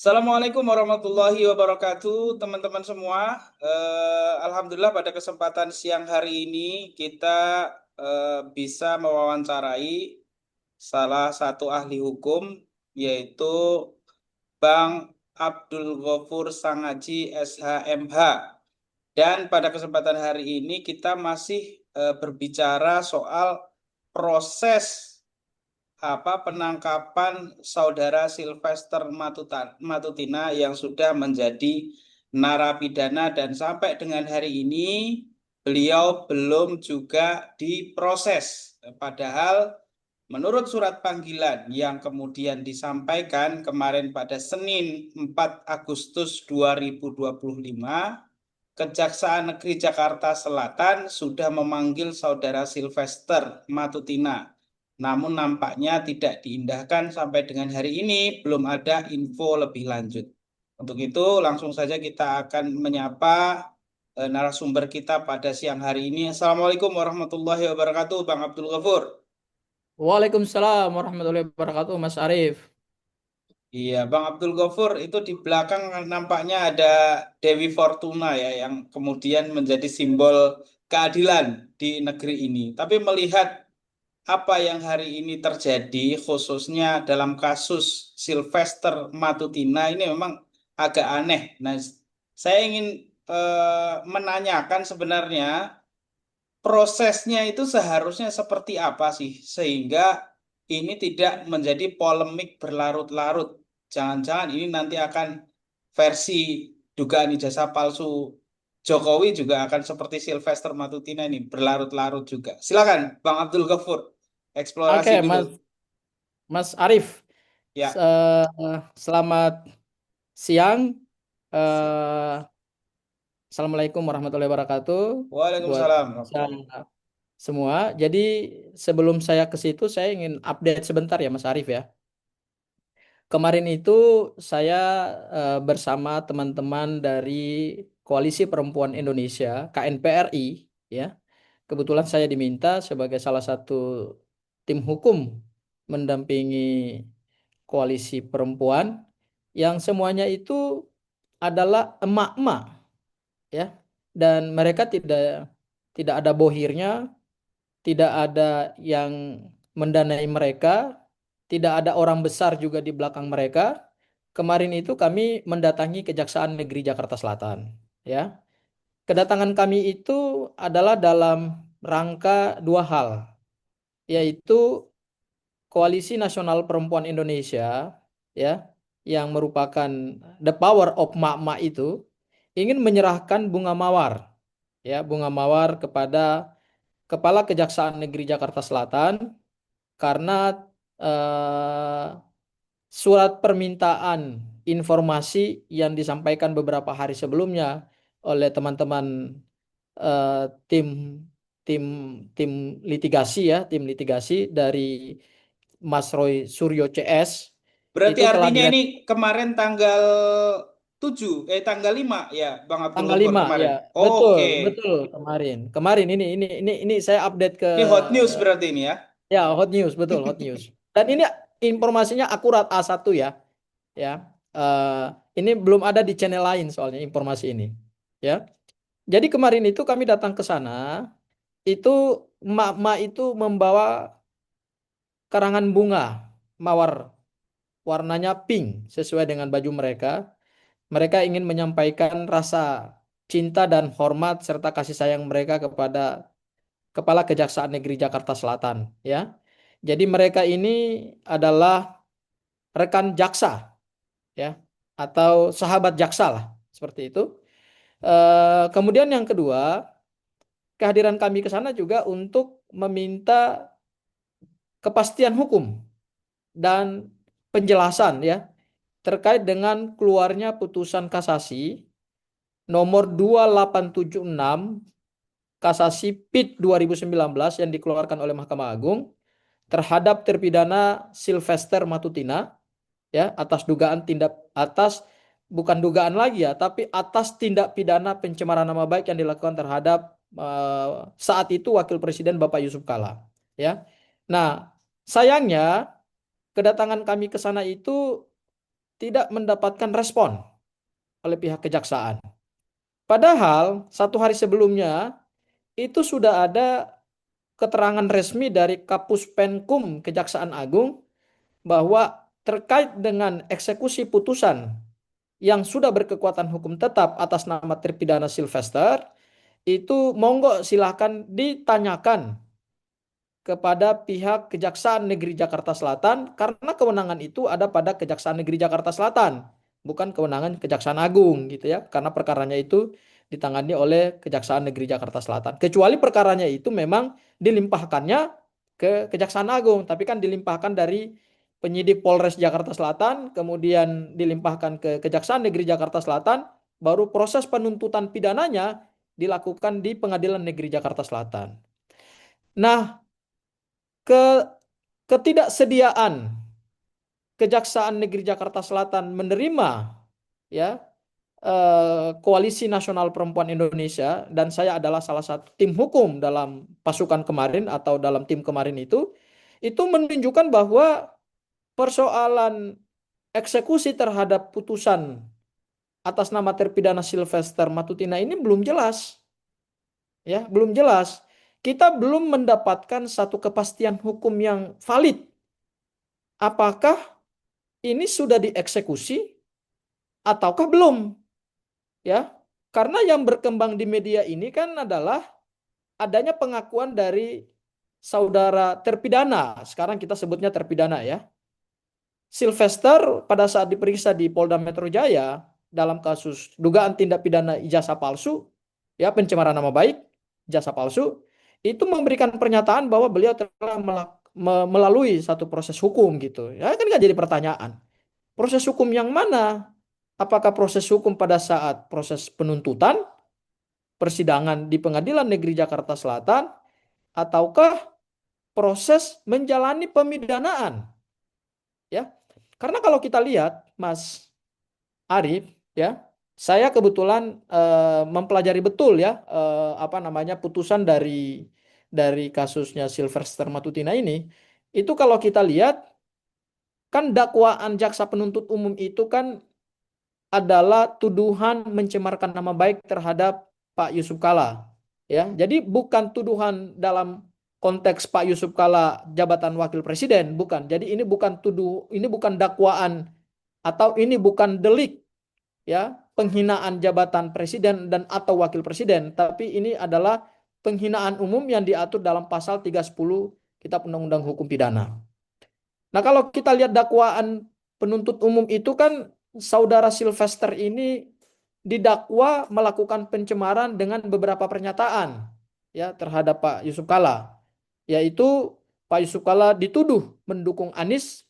Assalamualaikum warahmatullahi wabarakatuh, teman-teman semua. Alhamdulillah pada kesempatan siang hari ini kita bisa mewawancarai salah satu ahli hukum, yaitu Bang Abdul Ghafur Sangaji SHMH. Dan pada kesempatan hari ini kita masih berbicara soal proses penangkapan saudara Sylvester Matutina yang sudah menjadi narapidana dan sampai dengan hari ini beliau belum juga diproses. Padahal menurut surat panggilan yang kemudian disampaikan kemarin pada Senin 4 Agustus 2025, Kejaksaan Negeri Jakarta Selatan sudah memanggil saudara Sylvester Matutina. Namun nampaknya tidak diindahkan sampai dengan hari ini, belum ada info lebih lanjut. Untuk itu langsung saja kita akan menyapa narasumber kita pada siang hari ini. Assalamualaikum warahmatullahi wabarakatuh, Bang Abdul Ghafur. Waalaikumsalam warahmatullahi wabarakatuh, Mas Arif. Iya, Bang Abdul Ghafur, itu di belakang nampaknya ada Dewi Fortuna ya, yang kemudian menjadi simbol keadilan di negeri ini. Tapi melihat apa yang hari ini terjadi, khususnya dalam kasus Sylvester Matutina, ini memang agak aneh. Nah, saya ingin menanyakan sebenarnya prosesnya itu seharusnya seperti apa sih, sehingga ini tidak menjadi polemik berlarut-larut. Jangan-jangan ini nanti akan versi dugaan ijazah palsu Jokowi juga akan seperti Sylvester Matutina ini berlarut-larut juga. Silakan, Bang Abdul Ghafur, eksplorasi Oke, dulu. Mas Arif. Ya, Selamat siang. siap. Eh, Assalamualaikum warahmatullahi wabarakatuh buat Waalaikumsalam. semua. Jadi sebelum saya ke situ, saya ingin update sebentar ya, Mas Arif ya. Kemarin itu saya bersama teman-teman dari Koalisi Perempuan Indonesia (KNPRI) ya. Kebetulan saya diminta sebagai salah satu tim hukum mendampingi koalisi perempuan yang semuanya itu adalah emak-emak ya, dan mereka tidak ada bohirnya, tidak ada yang mendanai mereka, tidak ada orang besar juga di belakang mereka. Kemarin itu kami mendatangi Kejaksaan Negeri Jakarta Selatan ya. Kedatangan kami itu adalah dalam rangka dua hal, yaitu Koalisi Nasional Perempuan Indonesia ya, yang merupakan the power of mak-mak itu ingin menyerahkan bunga mawar ya, bunga mawar kepada Kepala Kejaksaan Negeri Jakarta Selatan karena eh, surat permintaan informasi yang disampaikan beberapa hari sebelumnya oleh teman-teman eh, tim tim tim litigasi ya, tim litigasi dari Mas Roy Suryo CS Berarti itu telah artinya ini kemarin tanggal 5 ya, Bang Abdul tanggal Ghafur 5 ya. kemarin. Betul, Oke. betul kemarin. Kemarin ini saya update ke Ini hot news berarti ini ya. ya, hot news, betul, hot news. Dan ini informasinya akurat A1 ya. Ya. Eh, ini belum ada di channel lain soalnya informasi ini. Ya. Jadi kemarin itu kami datang ke sana, itu emak-emak itu membawa karangan bunga mawar warnanya pink sesuai dengan baju mereka. Mereka ingin menyampaikan rasa cinta dan hormat serta kasih sayang mereka kepada Kepala Kejaksaan Negeri Jakarta Selatan, ya. Jadi mereka ini adalah rekan jaksa, ya, atau sahabat jaksa lah, seperti itu. Kemudian yang kedua, kehadiran kami ke sana juga untuk meminta kepastian hukum dan penjelasan ya terkait dengan keluarnya putusan kasasi nomor 2876 kasasi PIT 2019 yang dikeluarkan oleh Mahkamah Agung terhadap terpidana Sylvester Matutina ya atas bukan dugaan lagi ya, tapi atas tindak pidana pencemaran nama baik yang dilakukan terhadap saat itu Wakil Presiden Bapak Yusuf Kala ya. Nah, sayangnya kedatangan kami ke sana itu tidak mendapatkan respon oleh pihak kejaksaan. Padahal 1 hari sebelumnya itu sudah ada keterangan resmi dari Kapus Penkum Kejaksaan Agung bahwa terkait dengan eksekusi putusan yang sudah berkekuatan hukum tetap atas nama terpidana Sylvester, itu monggo silahkan ditanyakan kepada pihak Kejaksaan Negeri Jakarta Selatan karena kewenangan itu ada pada Kejaksaan Negeri Jakarta Selatan, bukan kewenangan Kejaksaan Agung gitu ya. Karena perkaranya itu ditangani oleh Kejaksaan Negeri Jakarta Selatan. Kecuali perkaranya itu memang dilimpahkannya ke Kejaksaan Agung, tapi kan dilimpahkan dari penyidik Polres Jakarta Selatan, kemudian dilimpahkan ke Kejaksaan Negeri Jakarta Selatan, baru proses penuntutan pidananya dilakukan di Pengadilan Negeri Jakarta Selatan. Nah, ke ketidaksediaan Kejaksaan Negeri Jakarta Selatan menerima ya Koalisi Nasional Perempuan Indonesia, dan saya adalah salah satu tim hukum dalam pasukan kemarin atau dalam tim kemarin itu menunjukkan bahwa persoalan eksekusi terhadap putusan atas nama terpidana Sylvester Matutina ini belum jelas, ya, belum jelas. Kita belum mendapatkan satu kepastian hukum yang valid. Apakah ini sudah dieksekusi ataukah belum? Ya, karena yang berkembang di media ini kan adalah adanya pengakuan dari saudara terpidana. Sekarang kita sebutnya terpidana ya. Sylvester pada saat diperiksa di Polda Metro Jaya dalam kasus dugaan tindak pidana ijazah palsu, ya pencemaran nama baik, ijazah palsu, itu memberikan pernyataan bahwa beliau telah melalui satu proses hukum gitu. Ya kan nggak jadi pertanyaan. Proses hukum yang mana? Apakah proses hukum pada saat proses penuntutan, persidangan di Pengadilan Negeri Jakarta Selatan, ataukah proses menjalani pemidanaan? Ya, karena kalau kita lihat, Mas Arif, ya, saya kebetulan mempelajari betul ya apa namanya putusan dari kasusnya Sylvester Matutina ini. Itu kalau kita lihat kan dakwaan jaksa penuntut umum itu kan adalah tuduhan mencemarkan nama baik terhadap Pak Yusuf Kalla. Ya, jadi bukan tuduhan dalam konteks Pak Yusuf Kalla jabatan wakil presiden, bukan. Jadi ini bukan dakwaan atau ini bukan delik ya, penghinaan jabatan presiden dan atau wakil presiden, tapi ini adalah penghinaan umum yang diatur dalam pasal 310 Kitab Undang-Undang Hukum Pidana. Nah, kalau kita lihat dakwaan penuntut umum itu kan saudara Sylvester ini didakwa melakukan pencemaran dengan beberapa pernyataan ya terhadap Pak Yusuf Kalla, yaitu Pak Yusuf Kalla dituduh mendukung Anies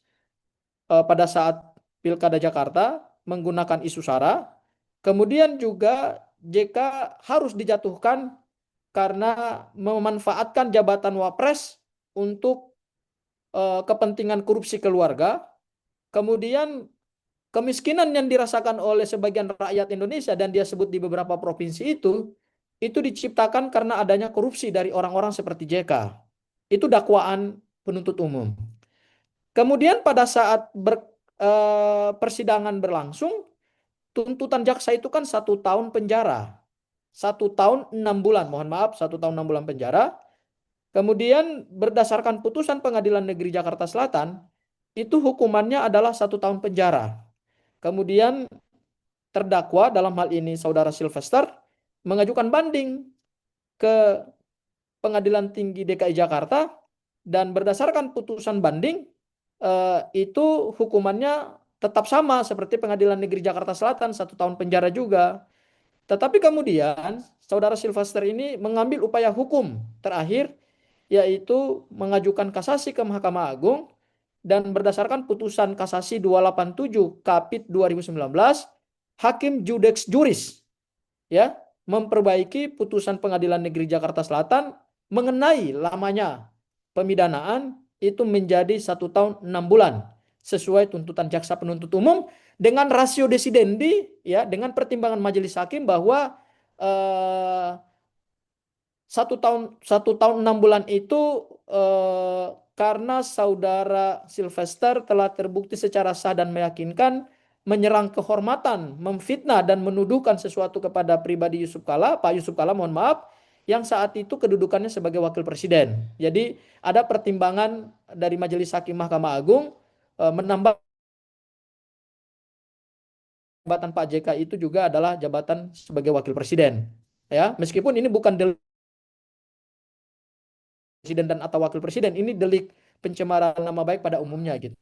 pada saat Pilkada Jakarta menggunakan isu SARA. Kemudian juga JK harus dijatuhkan karena memanfaatkan jabatan Wapres untuk kepentingan korupsi keluarga. Kemudian kemiskinan yang dirasakan oleh sebagian rakyat Indonesia dan dia sebut di beberapa provinsi itu diciptakan karena adanya korupsi dari orang-orang seperti JK. Itu dakwaan penuntut umum. Kemudian pada saat persidangan berlangsung, tuntutan jaksa itu kan 1 tahun penjara. 1 tahun 6 bulan, mohon maaf, 1 tahun 6 bulan penjara. Kemudian berdasarkan putusan Pengadilan Negeri Jakarta Selatan, itu hukumannya adalah 1 tahun penjara. Kemudian terdakwa dalam hal ini saudara Sylvester mengajukan banding ke Pengadilan Tinggi DKI Jakarta dan berdasarkan putusan banding itu hukumannya tetap sama seperti Pengadilan Negeri Jakarta Selatan 1 tahun penjara juga. Tetapi kemudian saudara Sylvester ini mengambil upaya hukum terakhir yaitu mengajukan kasasi ke Mahkamah Agung dan berdasarkan putusan kasasi 287 Kapit 2019 Hakim Judex Juris ya memperbaiki putusan Pengadilan Negeri Jakarta Selatan mengenai lamanya pemidanaan itu menjadi 1 tahun 6 bulan sesuai tuntutan jaksa penuntut umum dengan rasio desidendi ya dengan pertimbangan majelis hakim bahwa 1 tahun 6 bulan itu karena saudara Sylvester telah terbukti secara sah dan meyakinkan menyerang kehormatan, memfitnah dan menuduhkan sesuatu kepada pribadi Yusuf Kalla, Pak Yusuf Kalla mohon maaf, yang saat itu kedudukannya sebagai wakil presiden. Jadi ada pertimbangan dari Majelis Hakim Mahkamah Agung menambah jabatan Pak JK itu juga adalah jabatan sebagai wakil presiden. Ya, meskipun ini bukan delik presiden dan atau wakil presiden, ini delik pencemaran nama baik pada umumnya gitu.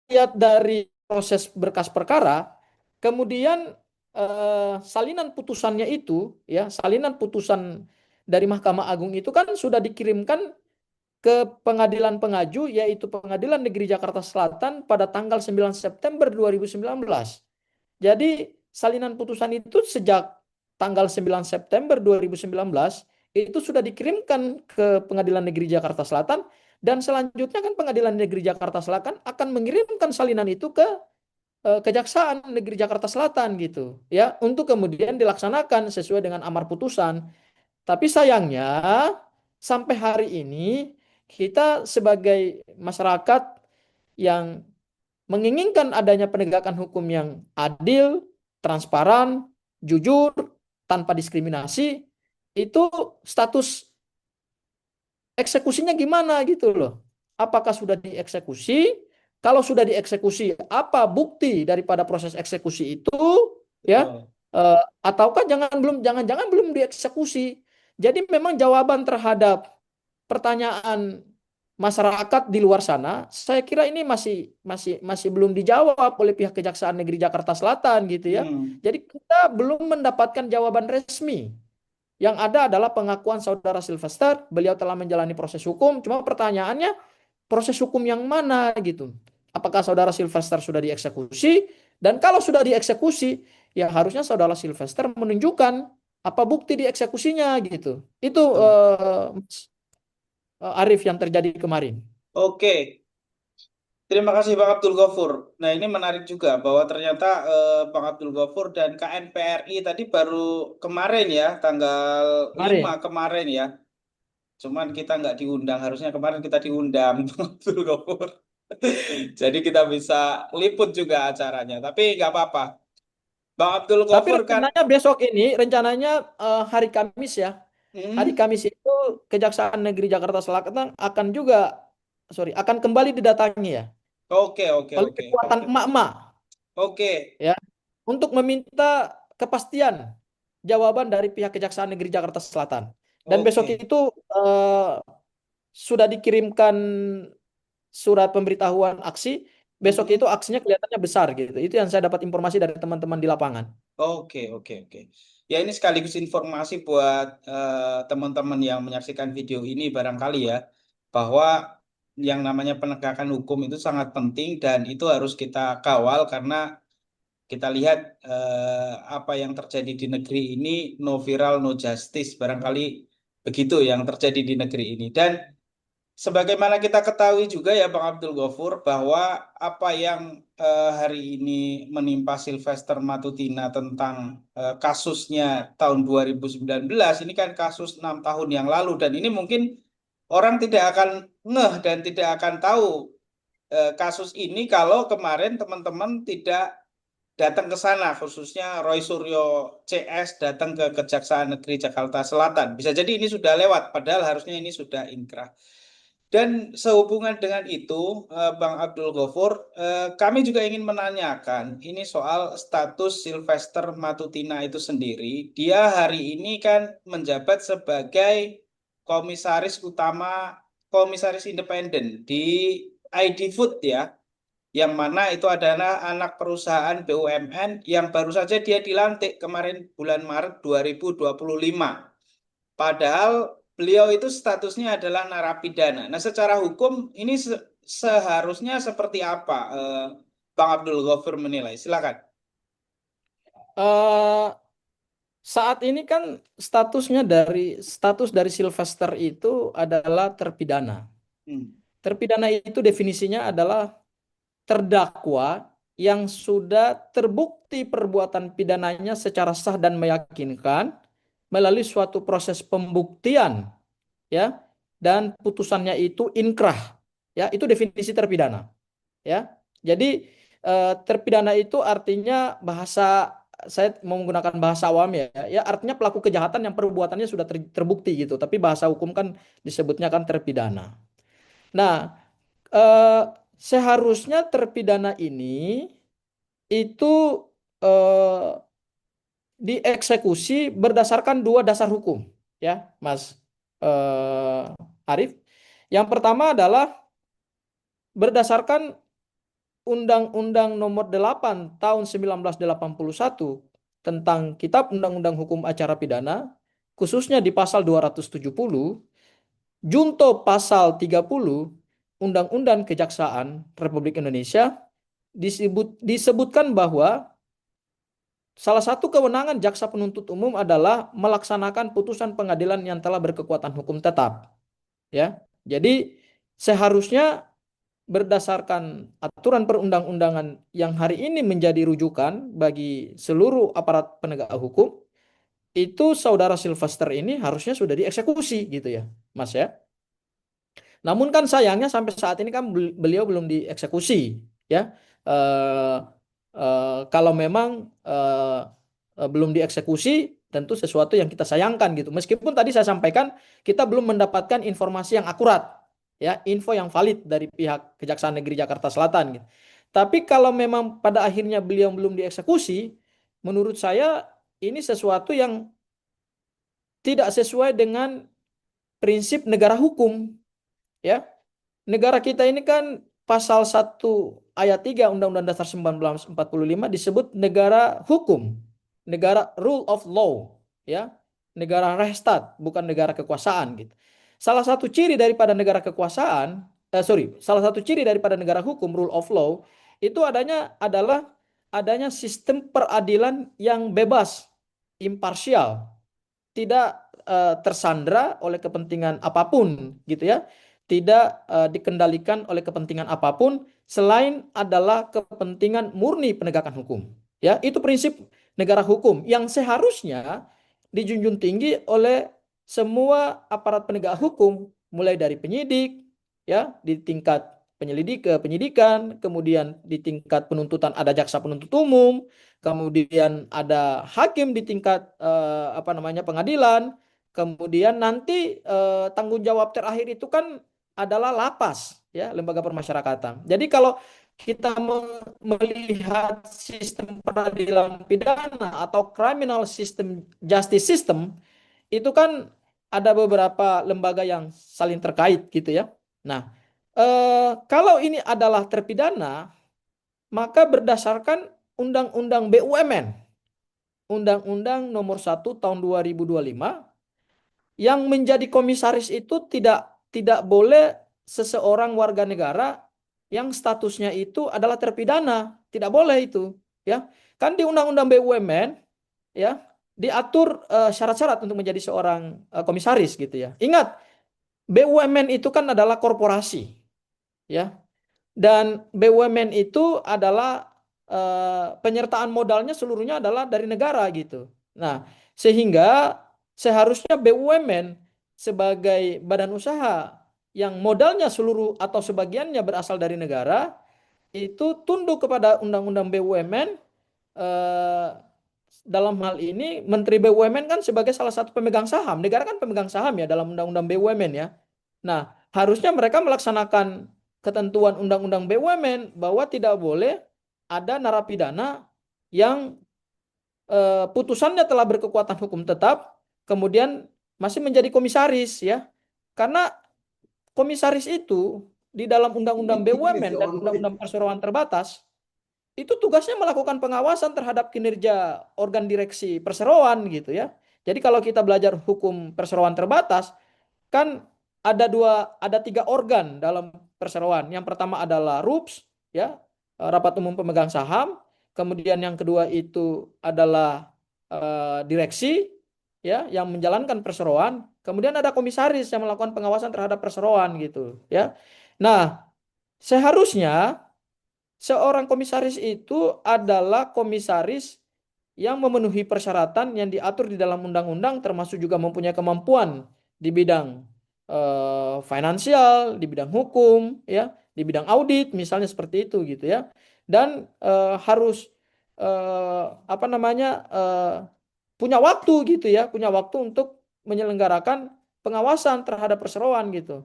Lihat dari proses berkas perkara, kemudian salinan putusannya itu, ya, salinan putusan dari Mahkamah Agung itu kan sudah dikirimkan ke pengadilan pengaju, yaitu Pengadilan Negeri Jakarta Selatan pada tanggal 9 September 2019. Jadi salinan putusan itu sejak tanggal 9 September 2019 itu sudah dikirimkan ke Pengadilan Negeri Jakarta Selatan, dan selanjutnya kan Pengadilan Negeri Jakarta Selatan akan mengirimkan salinan itu ke Kejaksaan Negeri Jakarta Selatan gitu ya, untuk kemudian dilaksanakan sesuai dengan amar putusan. Tapi sayangnya sampai hari ini kita sebagai masyarakat yang menginginkan adanya penegakan hukum yang adil, transparan, jujur, tanpa diskriminasi, itu status eksekusinya gimana gitu loh. Apakah sudah dieksekusi? Kalau sudah dieksekusi, apa bukti daripada proses eksekusi itu? Ya, Betul. ataukah jangan-jangan belum dieksekusi. Jadi memang jawaban terhadap pertanyaan masyarakat di luar sana, saya kira ini masih belum dijawab oleh pihak Kejaksaan Negeri Jakarta Selatan gitu ya. Hmm. Jadi kita belum mendapatkan jawaban resmi. Yang ada adalah pengakuan saudara Sylvester, beliau telah menjalani proses hukum. Cuma pertanyaannya, proses hukum yang mana gitu? Apakah saudara Sylvester sudah dieksekusi? Dan kalau sudah dieksekusi, ya harusnya saudara Sylvester menunjukkan apa bukti dieksekusinya gitu. Itu Betul. Arif yang terjadi kemarin. Oke, terima kasih Bang Abdul Ghafur. Nah, ini menarik juga bahwa ternyata Bang Abdul Ghafur dan KNPRI tadi baru kemarin ya, tanggal 5 Kemarin. kemarin ya. Cuman kita nggak diundang, harusnya kemarin kita diundang Bang Abdul Ghafur. Jadi kita bisa liput juga acaranya, tapi nggak apa-apa. Bang Abdul Tapi Ghafur kan, rencananya besok ini, rencananya hari Kamis ya. Hari hmm, Kamis itu Kejaksaan Negeri Jakarta Selatan akan juga, sorry, akan kembali didatangi ya oke, oke, oleh oke, kekuatan emak-emak oke, ya, untuk meminta kepastian jawaban dari pihak Kejaksaan Negeri Jakarta Selatan. Dan besok oke. itu sudah dikirimkan surat pemberitahuan aksi. Besok itu Mhm. aksinya kelihatannya besar gitu. Itu yang saya dapat informasi dari teman-teman di lapangan. Oke, oke, oke. Ya, ini sekaligus informasi buat teman-teman yang menyaksikan video ini barangkali ya, bahwa yang namanya penegakan hukum itu sangat penting dan itu harus kita kawal karena kita lihat apa yang terjadi di negeri ini, no viral, no justice, barangkali begitu yang terjadi di negeri ini. Dan sebagaimana kita ketahui juga ya Bang Abdul Ghafur bahwa apa yang hari ini menimpa Sylvester Matutina tentang kasusnya tahun 2019 ini kan kasus 6 tahun yang lalu dan ini mungkin orang tidak akan ngeh dan tidak akan tahu kasus ini kalau kemarin teman-teman tidak datang ke sana khususnya Roy Suryo CS datang ke Kejaksaan Negeri Jakarta Selatan. Bisa jadi ini sudah lewat padahal harusnya ini sudah inkrah. Dan sehubungan dengan itu, Bang Abdul Ghafur, kami juga ingin menanyakan ini soal status Sylvester Matutina itu sendiri. Dia hari ini kan menjabat sebagai komisaris utama, komisaris independen di ID Food ya, yang mana itu adalah anak perusahaan BUMN yang baru saja dia dilantik kemarin bulan Maret 2025. Padahal beliau itu statusnya adalah narapidana. Nah, secara hukum ini seharusnya seperti apa, Bang Abdul Ghafur menilai? Silakan. Eh, Saat ini kan status dari Sylvester itu adalah terpidana. Hmm. Terpidana itu definisinya adalah terdakwa yang sudah terbukti perbuatan pidananya secara sah dan meyakinkan melalui suatu proses pembuktian, ya, dan putusannya itu inkrah, ya, itu definisi terpidana, ya. Jadi terpidana itu artinya saya mau menggunakan bahasa awam ya, ya artinya pelaku kejahatan yang perbuatannya sudah terbukti gitu. Tapi bahasa hukum kan disebutnya kan terpidana. Nah, eh, seharusnya terpidana ini itu eh, dieksekusi berdasarkan dua dasar hukum, ya, Mas Arif. Yang pertama adalah berdasarkan Undang-Undang Nomor 8 Tahun 1981 tentang Kitab Undang-Undang Hukum Acara Pidana, khususnya di pasal 270, junto pasal 30 Undang-Undang Kejaksaan Republik Indonesia disebutkan bahwa salah satu kewenangan jaksa penuntut umum adalah melaksanakan putusan pengadilan yang telah berkekuatan hukum tetap, ya. Jadi seharusnya berdasarkan aturan perundang-undangan yang hari ini menjadi rujukan bagi seluruh aparat penegak hukum, itu saudara Sylvester ini harusnya sudah dieksekusi gitu ya, Mas ya. Namun kan sayangnya sampai saat ini kan beliau belum dieksekusi, ya. Eh, Kalau memang belum dieksekusi, tentu sesuatu yang kita sayangkan gitu. Meskipun tadi saya sampaikan kita belum mendapatkan informasi yang akurat, ya, info yang valid dari pihak Kejaksaan Negeri Jakarta Selatan gitu. Tapi kalau memang pada akhirnya beliau belum dieksekusi, menurut saya ini sesuatu yang tidak sesuai dengan prinsip negara hukum, ya. Negara kita ini kan pasal 1 ayat 3 Undang-Undang Dasar 1945 disebut negara hukum, negara rule of law, ya, negara Rechtsstaat, bukan negara kekuasaan gitu. Salah satu ciri daripada negara kekuasaan, salah satu ciri daripada negara hukum, rule of law, itu adalah adanya sistem peradilan yang bebas, imparsial, tidak tersandra oleh kepentingan apapun gitu ya, tidak dikendalikan oleh kepentingan apapun selain adalah kepentingan murni penegakan hukum, ya. Itu prinsip negara hukum yang seharusnya dijunjung tinggi oleh semua aparat penegak hukum, mulai dari penyidik, ya, di tingkat penyidikan, kemudian di tingkat penuntutan ada jaksa penuntut umum, kemudian ada hakim di tingkat apa namanya pengadilan, kemudian nanti tanggung jawab terakhir itu kan adalah lapas, ya, lembaga permasyarakatan. Jadi kalau kita melihat sistem peradilan pidana atau criminal system justice system, itu kan ada beberapa lembaga yang saling terkait gitu ya. Nah, kalau ini adalah terpidana, maka berdasarkan Undang-Undang BUMN, Undang-Undang Nomor 1 Tahun 2025, yang menjadi komisaris itu tidak boleh seseorang warga negara yang statusnya itu adalah terpidana, tidak boleh itu, ya. Kan di Undang-Undang BUMN, ya, diatur syarat-syarat untuk menjadi seorang komisaris gitu ya. Ingat, BUMN itu kan adalah korporasi, ya. Dan BUMN itu adalah penyertaan modalnya seluruhnya adalah dari negara gitu. Nah, sehingga seharusnya BUMN sebagai badan usaha yang modalnya seluruh atau sebagiannya berasal dari negara itu tunduk kepada Undang-Undang BUMN. eh, Dalam hal ini Menteri BUMN kan sebagai salah satu pemegang saham. Negara kan pemegang saham ya dalam Undang-Undang BUMN ya. Nah, harusnya mereka melaksanakan ketentuan Undang-Undang BUMN bahwa tidak boleh ada narapidana yang putusannya telah berkekuatan hukum tetap, kemudian masih menjadi komisaris ya. Karena komisaris itu di dalam Undang-Undang BUMN dan Undang-Undang Perseroan Terbatas itu tugasnya melakukan pengawasan terhadap kinerja organ direksi perseroan gitu ya. Jadi kalau kita belajar hukum perseroan terbatas, kan ada tiga organ dalam perseroan. Yang pertama adalah RUPS, ya, Rapat Umum Pemegang Saham. Kemudian yang kedua itu adalah direksi, ya, yang menjalankan perseroan. Kemudian ada komisaris yang melakukan pengawasan terhadap perseroan gitu, ya. Nah, seharusnya seorang komisaris itu adalah komisaris yang memenuhi persyaratan yang diatur di dalam undang-undang, termasuk juga mempunyai kemampuan di bidang finansial, di bidang hukum, ya, di bidang audit, misalnya seperti itu gitu ya. dan harus apa namanya punya waktu gitu ya, punya waktu untuk menyelenggarakan pengawasan terhadap perseroan gitu.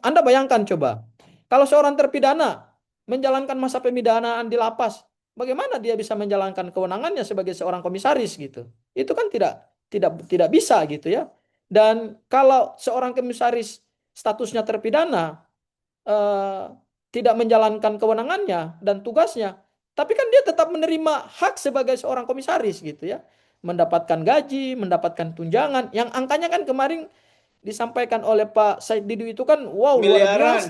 Anda bayangkan coba, kalau seorang terpidana menjalankan masa pemidanaan di lapas, bagaimana dia bisa menjalankan kewenangannya sebagai seorang komisaris gitu? Itu kan tidak bisa gitu ya. Dan kalau seorang komisaris statusnya terpidana eh, tidak menjalankan kewenangannya dan tugasnya, tapi kan dia tetap menerima hak sebagai seorang komisaris gitu ya, mendapatkan gaji, mendapatkan tunjangan, yang angkanya kan kemarin disampaikan oleh Pak Said Didu itu kan, wow luar biasa, Miliaran.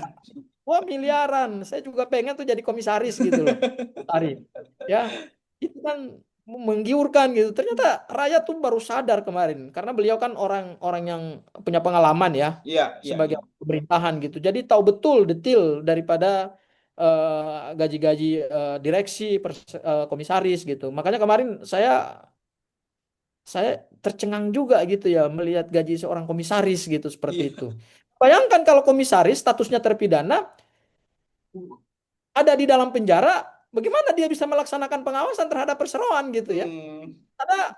wah miliaran. Saya juga pengen tuh jadi komisaris gitu loh, Mas Arief. Ya, itu kan menggiurkan gitu. Ternyata rakyat tuh baru sadar kemarin, karena beliau kan orang-orang yang punya pengalaman ya Iya, iya, sebagai iya. pemerintahan gitu. Jadi tahu betul detail daripada gaji-gaji direksi, komisaris gitu. Makanya kemarin saya tercengang juga gitu ya melihat gaji seorang komisaris gitu seperti itu. Iya. Bayangkan kalau komisaris statusnya terpidana ada di dalam penjara, bagaimana dia bisa melaksanakan pengawasan terhadap perseroan gitu ya? Hmm, Karena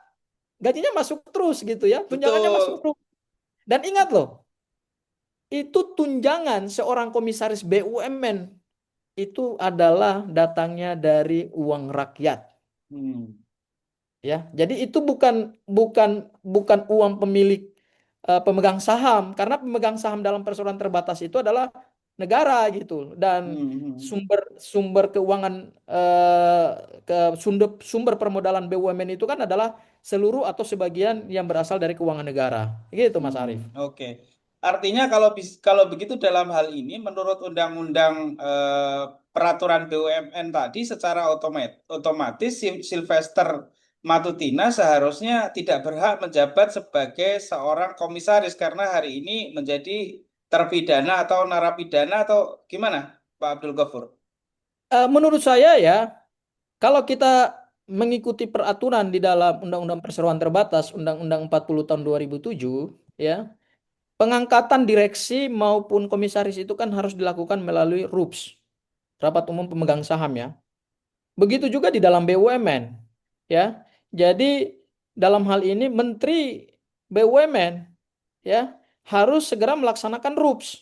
gajinya masuk terus gitu ya, tunjangannya masuk betul. terus. Dan ingat loh, itu tunjangan seorang komisaris BUMN itu adalah datangnya dari uang rakyat. Hmm, Ya, jadi itu bukan bukan bukan uang pemilik pemegang saham, karena pemegang saham dalam perseroan terbatas itu adalah negara gitu, dan hmm. sumber sumber keuangan eh, ke sumber sumber permodalan BUMN itu kan adalah seluruh atau sebagian yang berasal dari keuangan negara, gitu Mas Arief. Oke. Artinya kalau begitu dalam hal ini menurut Undang-Undang Peraturan BUMN tadi secara otomatis Sylvester Matutina seharusnya tidak berhak menjabat sebagai seorang komisaris karena hari ini menjadi terpidana atau narapidana atau gimana, Pak Abdul Ghafur? Menurut saya ya, kalau kita mengikuti peraturan di dalam Undang-Undang Perseroan Terbatas, Undang-Undang 40 tahun 2007, ya, pengangkatan direksi maupun komisaris itu kan harus dilakukan melalui RUPS, Rapat Umum Pemegang Saham ya. Begitu juga di dalam BUMN, ya. Jadi dalam hal ini Menteri BUMN ya harus segera melaksanakan RUPS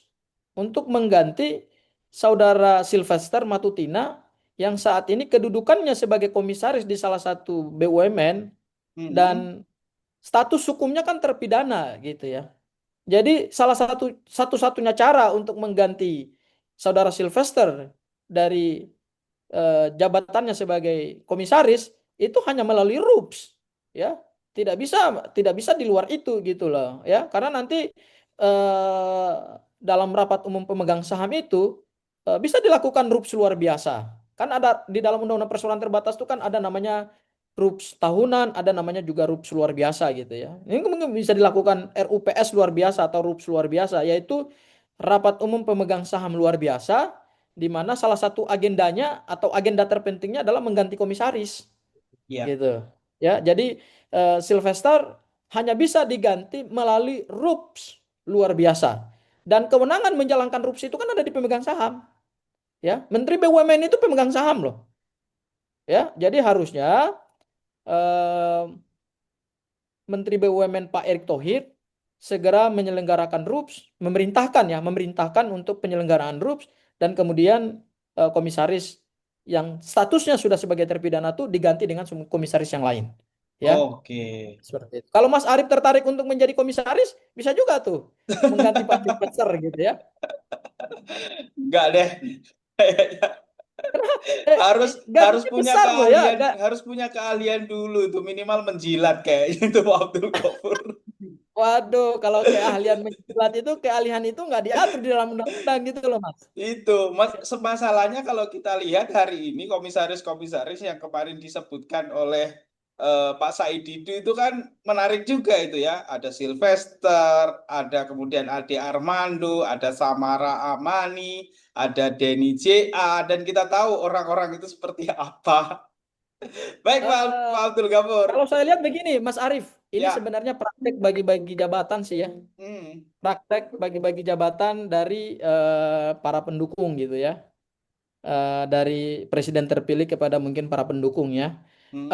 untuk mengganti saudara Sylvester Matutina yang saat ini kedudukannya sebagai komisaris di salah satu BUMN dan Hmm, status hukumnya kan terpidana gitu ya. Jadi salah satu-satunya cara untuk mengganti saudara Sylvester dari jabatannya sebagai komisaris itu hanya melalui RUPS ya, tidak bisa di luar itu gitu loh ya, karena nanti eh, dalam rapat umum pemegang saham itu bisa dilakukan RUPS luar biasa, kan ada di dalam undang-undang perseroan terbatas itu kan ada namanya RUPS tahunan, ada namanya juga RUPS luar biasa gitu ya. Ini mungkin bisa dilakukan RUPS luar biasa atau RUPS luar biasa, yaitu rapat umum pemegang saham luar biasa, di mana salah satu agendanya atau agenda terpentingnya adalah mengganti komisaris ya. gitu. Ya, jadi Sylvester hanya bisa diganti melalui RUPS luar biasa. Dan kewenangan menjalankan RUPS itu kan ada di pemegang saham, ya. Menteri BUMN itu pemegang saham loh, ya. Jadi harusnya eh, Menteri BUMN Pak Erick Thohir segera menyelenggarakan RUPS, memerintahkan untuk penyelenggaraan RUPS, dan kemudian komisaris yang statusnya sudah sebagai terpidana itu diganti dengan komisaris yang lain. Ya, Oke. seperti itu. Kalau Mas Arief tertarik untuk menjadi komisaris, bisa juga tuh mengganti Pak Sylvester gitu ya. Enggak deh. harus harus Gajinya punya besar loh ya. keahlian harus punya keahlian dulu itu minimal menjilat kayaknya itu Pak Abdul Ghafur. Waduh, kalau keahlian menjilat itu, keahlian itu nggak diatur di dalam undang-undang gitu loh, Mas. Itu masalahnya kalau kita lihat hari ini komisaris-komisaris yang kemarin disebutkan oleh Pak Said Didu itu kan menarik juga itu ya. Ada Sylvester, ada kemudian Ade Armando, ada Samara Amani, ada Denny JA, dan kita tahu orang-orang itu seperti apa. Baik Pak Eh, Abdul Ghafur. Kalau saya lihat begini, Mas Arief, ini Ya, sebenarnya praktek bagi-bagi jabatan sih ya. hmm, Praktek bagi-bagi jabatan dari para pendukung gitu ya. dari presiden terpilih kepada mungkin para pendukungnya. Hmm.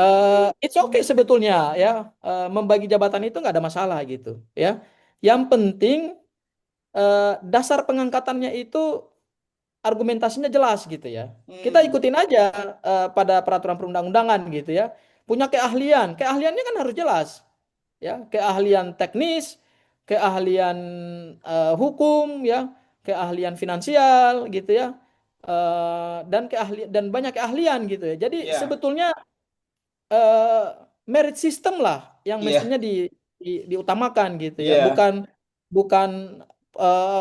It's okay sebetulnya ya, membagi jabatan itu nggak ada masalah gitu ya. Yang penting dasar pengangkatannya itu argumentasinya jelas gitu ya. Kita Hmm. ikutin aja pada peraturan perundang-undangan gitu ya. Punya keahlian, keahliannya kan harus jelas ya, keahlian teknis, keahlian hukum ya, keahlian finansial gitu ya. Dan keahlian dan banyak keahlian gitu ya. Jadi Ya, sebetulnya eh, merit system lah yang iya, mestinya diutamakan gitu ya, iya. bukan bukan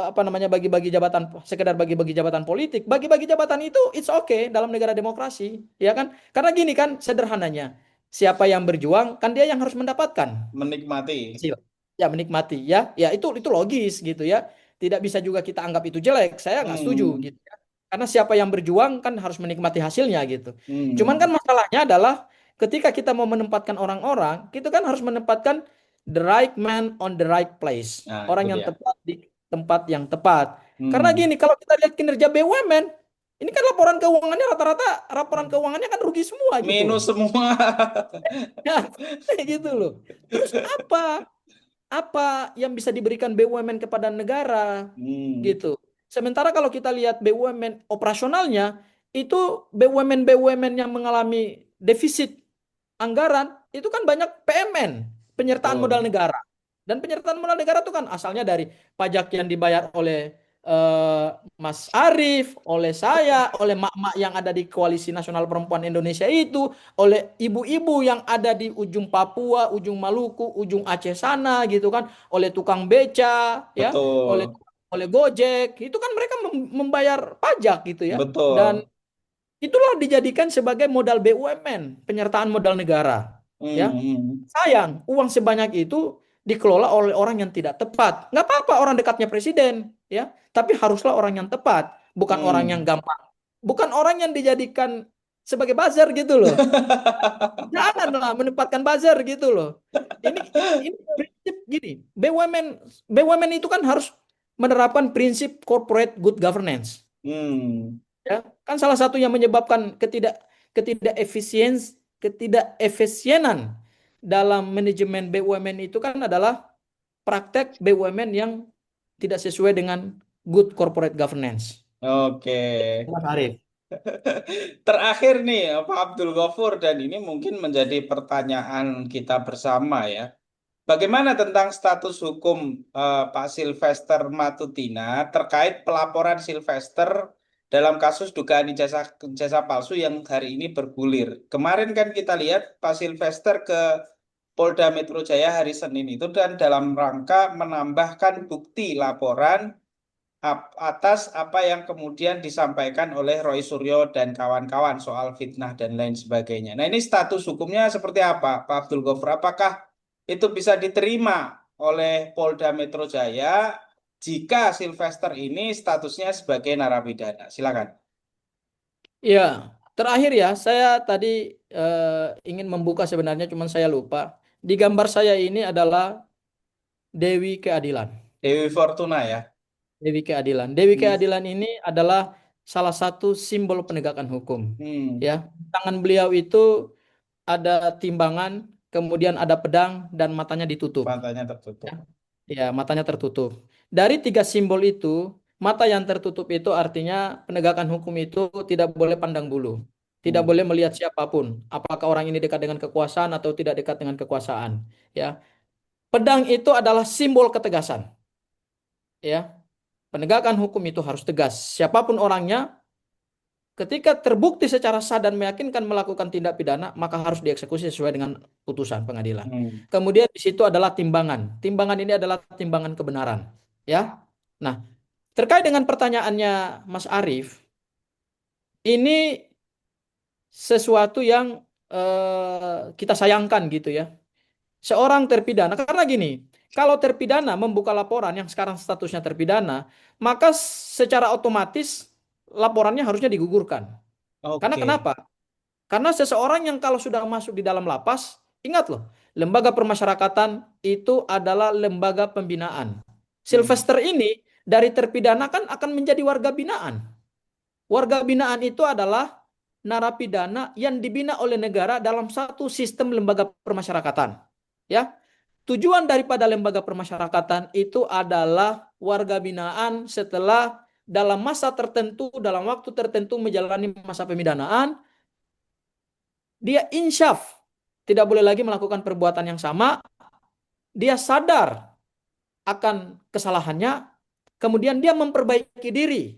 apa namanya bagi-bagi jabatan, sekedar bagi-bagi jabatan politik. Bagi-bagi jabatan itu it's okay dalam negara demokrasi, ya kan? Karena gini kan sederhananya, siapa yang berjuang kan dia yang harus mendapatkan Menikmati. hasil. Ya menikmati ya, ya itu logis gitu ya. Tidak bisa juga kita anggap itu jelek. Saya nggak setuju Hmm. gitu ya. Karena siapa yang berjuang kan harus menikmati hasilnya gitu. Cuman kan Hmm. masalahnya adalah ketika kita mau menempatkan orang-orang, kita kan harus menempatkan the right man on the right place. Nah, Orang itu yang dia. tepat di tempat yang tepat. Karena Hmm. gini, kalau kita lihat kinerja BUMN, ini kan laporan keuangannya rata-rata laporan keuangannya kan rugi semua gitu loh. Minus semua. Ya, gitu loh. Terus apa yang bisa diberikan BUMN kepada negara Hmm. gitu. Sementara kalau kita lihat BUMN operasionalnya itu BUMN yang mengalami defisit anggaran itu kan banyak PMN, penyertaan modal Betul. negara. Dan penyertaan modal negara itu kan asalnya dari pajak yang dibayar oleh eh, Mas Arief, oleh saya, oleh mak-mak yang ada di Koalisi Nasional Perempuan Indonesia itu, oleh ibu-ibu yang ada di ujung Papua, ujung Maluku, ujung Aceh sana gitu kan, oleh tukang beca, ya, oleh Betul. oleh Gojek, itu kan mereka membayar pajak gitu ya. Dan Betul. itulah dijadikan sebagai modal BUMN, penyertaan modal negara. Ya, Hmm. sayang uang sebanyak itu dikelola oleh orang yang tidak tepat. Nggak apa-apa orang dekatnya presiden, ya, tapi haruslah orang yang tepat, bukan orang yang Hmm. gampang, bukan orang yang dijadikan sebagai buzzer gitu loh. Janganlah menempatkan buzzer gitu loh. Ini prinsip gini, BUMN itu kan harus menerapkan prinsip corporate good governance. Hmm. Ya, kan salah satu yang menyebabkan ketidakefisienan dalam manajemen BUMN itu kan adalah praktek BUMN yang tidak sesuai dengan good corporate governance. Oke. Mas Arief. Terakhir nih, Pak Abdul Ghafur, dan ini mungkin menjadi pertanyaan kita bersama ya. Bagaimana tentang status hukum Pak Sylvester Matutina terkait pelaporan Sylvester dalam kasus dugaan ijazah ijazah palsu yang hari ini bergulir? Kemarin kan kita lihat Pak Sylvester ke Polda Metro Jaya hari Senin itu dan dalam rangka menambahkan bukti laporan atas apa yang kemudian disampaikan oleh Roy Suryo dan kawan-kawan soal fitnah dan lain sebagainya. Nah, ini status hukumnya seperti apa, Pak Abdul Ghafur? Apakah itu bisa diterima oleh Polda Metro Jaya jika Sylvester ini statusnya sebagai narapidana? Silakan. Ya, terakhir ya, saya tadi ingin membuka sebenarnya, cuman saya lupa. Di gambar saya ini adalah Dewi Keadilan. Dewi Fortuna ya. Dewi Keadilan. Dewi Hmm. Keadilan ini adalah salah satu simbol penegakan hukum. Hmm. Ya, tangan beliau itu ada timbangan, kemudian ada pedang dan matanya ditutup. Matanya Ya, tertutup. ya, matanya tertutup. Dari tiga simbol itu, mata yang tertutup itu artinya penegakan hukum itu tidak boleh pandang bulu, tidak Hmm. boleh melihat siapapun, apakah orang ini dekat dengan kekuasaan atau tidak dekat dengan kekuasaan. Ya, pedang itu adalah simbol ketegasan. Ya, penegakan hukum itu harus tegas. Siapapun orangnya, ketika terbukti secara sah dan meyakinkan melakukan tindak pidana, maka harus dieksekusi sesuai dengan putusan pengadilan. Hmm. Kemudian di situ adalah timbangan. Timbangan ini adalah timbangan kebenaran. Ya. Nah, terkait dengan pertanyaannya Mas Arief, ini sesuatu yang kita sayangkan gitu ya. Seorang terpidana, karena gini, kalau terpidana membuka laporan yang sekarang statusnya terpidana, maka secara otomatis laporannya harusnya digugurkan. Karena Oke. kenapa? Karena seseorang yang kalau sudah masuk di dalam lapas, ingat loh, lembaga permasyarakatan itu adalah lembaga pembinaan. Hmm. Sylvester ini dari terpidana kan akan menjadi warga binaan. Warga binaan itu adalah narapidana yang dibina oleh negara dalam satu sistem lembaga permasyarakatan. Ya, tujuan daripada lembaga permasyarakatan itu adalah warga binaan setelah dalam masa tertentu, dalam waktu tertentu menjalani masa pemidanaan, dia insyaf, tidak boleh lagi melakukan perbuatan yang sama, dia sadar akan kesalahannya, kemudian dia memperbaiki diri.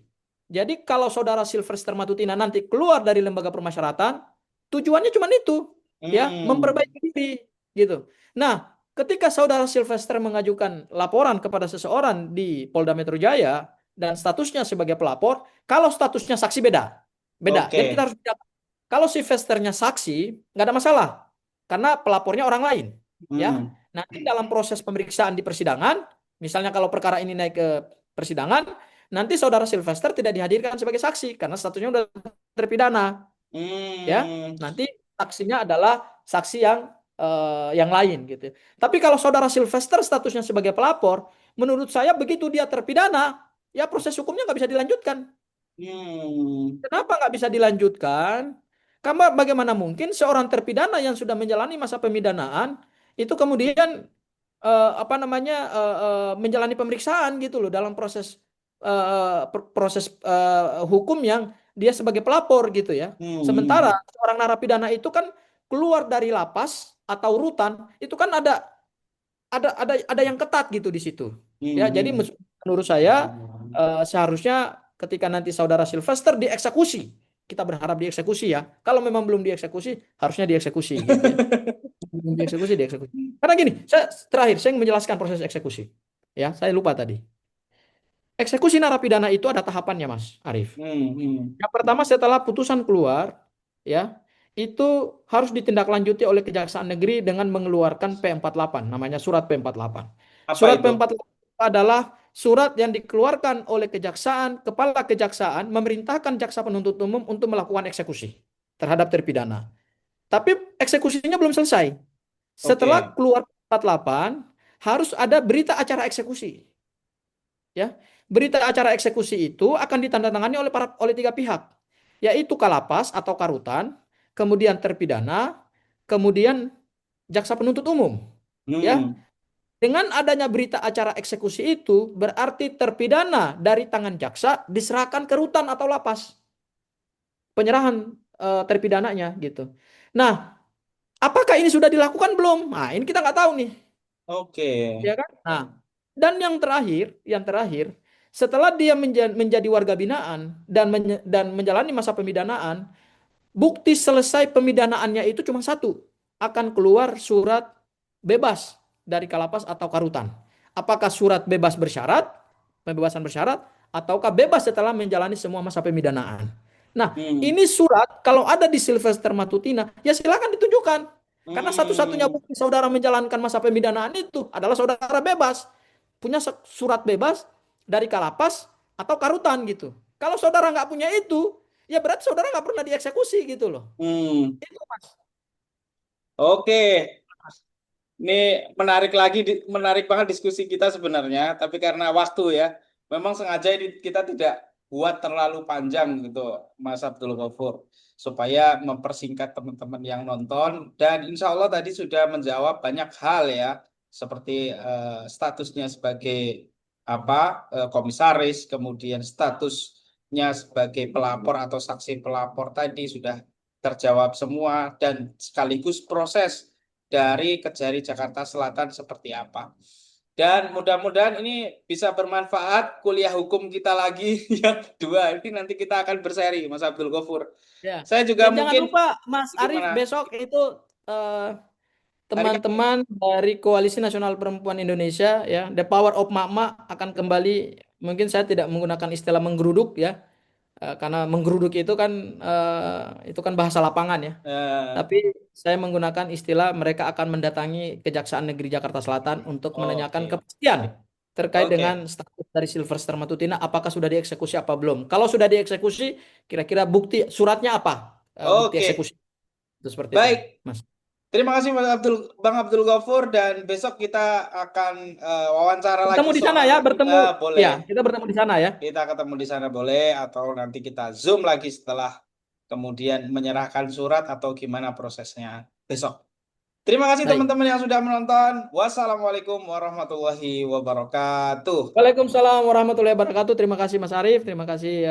Jadi kalau saudara Sylvester Matutina nanti keluar dari lembaga permasyarakatan, tujuannya cuma itu, ya, Hmm. memperbaiki diri, gitu. Nah, ketika saudara Sylvester mengajukan laporan kepada seseorang di Polda Metro Jaya dan statusnya sebagai pelapor, kalau statusnya saksi beda, beda. Jadi kita Oke. harus bedakan. Kalau Sylvesternya saksi, nggak ada masalah, karena pelapornya orang lain, ya. Hmm. Nanti dalam proses pemeriksaan di persidangan, misalnya kalau perkara ini naik ke persidangan, nanti saudara Sylvester tidak dihadirkan sebagai saksi karena statusnya udah terpidana, ya. Hmm. Nanti saksinya adalah saksi yang lain gitu. Tapi kalau saudara Sylvester statusnya sebagai pelapor, menurut saya begitu dia terpidana, ya proses hukumnya nggak bisa dilanjutkan. Hmm. Kenapa nggak bisa dilanjutkan? Karena bagaimana mungkin seorang terpidana yang sudah menjalani masa pemidanaan itu kemudian menjalani pemeriksaan gitu loh dalam proses hukum yang dia sebagai pelapor gitu ya. Sementara Hmm. seorang narapidana itu kan keluar dari lapas atau rutan itu kan ada yang ketat gitu di situ. Ya, jadi Hmm. menurut saya seharusnya ketika nanti saudara Sylvester dieksekusi, kita berharap dieksekusi ya. Kalau memang belum dieksekusi, harusnya dieksekusi gitu ya. Belum dieksekusi, dieksekusi. Karena gini, saya ingin menjelaskan proses eksekusi. Ya, saya lupa tadi. Eksekusi narapidana itu ada tahapannya, Mas Arif. Hmm. Hmm. Yang pertama setelah putusan keluar, ya, itu harus ditindaklanjuti oleh Kejaksaan Negeri dengan mengeluarkan P48, namanya surat P48. Apa Surat itu? P48 adalah surat yang dikeluarkan oleh kejaksaan, kepala kejaksaan memerintahkan jaksa penuntut umum untuk melakukan eksekusi terhadap terpidana. Tapi eksekusinya belum selesai. Setelah Oke. keluar 48, harus ada berita acara eksekusi. Ya, berita acara eksekusi itu akan ditandatangani oleh tiga pihak, yaitu Kalapas atau Karutan, kemudian terpidana, kemudian jaksa penuntut umum. Ya, Hmm. dengan adanya berita acara eksekusi itu berarti terpidana dari tangan jaksa diserahkan ke rutan atau lapas. Penyerahan terpidananya gitu. Nah, apakah ini sudah dilakukan belum? Nah, ini kita nggak tahu nih. Oke. Ya kan? Nah, dan yang terakhir, setelah dia menjadi warga binaan dan menjalani masa pemidanaan, bukti selesai pemidanaannya itu cuma satu, akan keluar surat bebas dari Kalapas atau Karutan. Apakah surat bebas bersyarat, pembebasan bersyarat, ataukah bebas setelah menjalani semua masa pemidanaan. Nah, Hmm. ini surat kalau ada di Sylvester Matutina, ya silakan ditunjukkan. Karena satu-satunya Hmm. bukti saudara menjalankan masa pemidanaan itu adalah saudara bebas. Punya surat bebas dari Kalapas atau Karutan gitu. Kalau saudara nggak punya itu, ya berarti saudara nggak pernah dieksekusi gitu loh. Hmm. Itu Mas. Oke. Ini menarik banget diskusi kita sebenarnya, tapi karena waktu ya, memang sengaja ini kita tidak buat terlalu panjang gitu, Mas Abdul Ghafur, supaya mempersingkat teman-teman yang nonton. Dan insya Allah tadi sudah menjawab banyak hal ya, seperti statusnya sebagai komisaris, kemudian statusnya sebagai pelapor atau saksi pelapor tadi sudah terjawab semua, dan sekaligus proses dari Kejari Jakarta Selatan seperti apa. Dan mudah-mudahan ini bisa bermanfaat kuliah hukum kita lagi yang kedua. Ini nanti kita akan berseri, Mas Abdul Ghafur. Ya. Saya juga Dan jangan mungkin lupa Mas Arif gimana? besok itu eh, Hari Kamis. teman-teman dari Koalisi Nasional Perempuan Indonesia ya, The Power of Mama akan kembali. Mungkin saya tidak menggunakan istilah menggeruduk ya, karena menggeruduk itu kan bahasa lapangan ya. Eh, Tapi saya menggunakan istilah mereka akan mendatangi Kejaksaan Negeri Jakarta Selatan untuk menanyakan oke, kepastian terkait dengan oke, status dari Sylvester Matutina, apakah sudah dieksekusi apa belum. Kalau sudah dieksekusi, kira-kira bukti suratnya apa? Bukti oke. eksekusi itu seperti itu, Baik. Mas. Terima kasih Bang Abdul Ghafur, dan besok kita akan wawancara lagi Bertemu di sana ya, bertemu. boleh. Ya, kita bertemu di sana ya. Kita ketemu di sana boleh, atau nanti kita Zoom lagi setelah kemudian menyerahkan surat atau gimana prosesnya besok. Terima kasih Baik. teman-teman yang sudah menonton. Wassalamualaikum warahmatullahi wabarakatuh. Waalaikumsalam warahmatullahi wabarakatuh. Terima kasih Mas Arif. Terima kasih.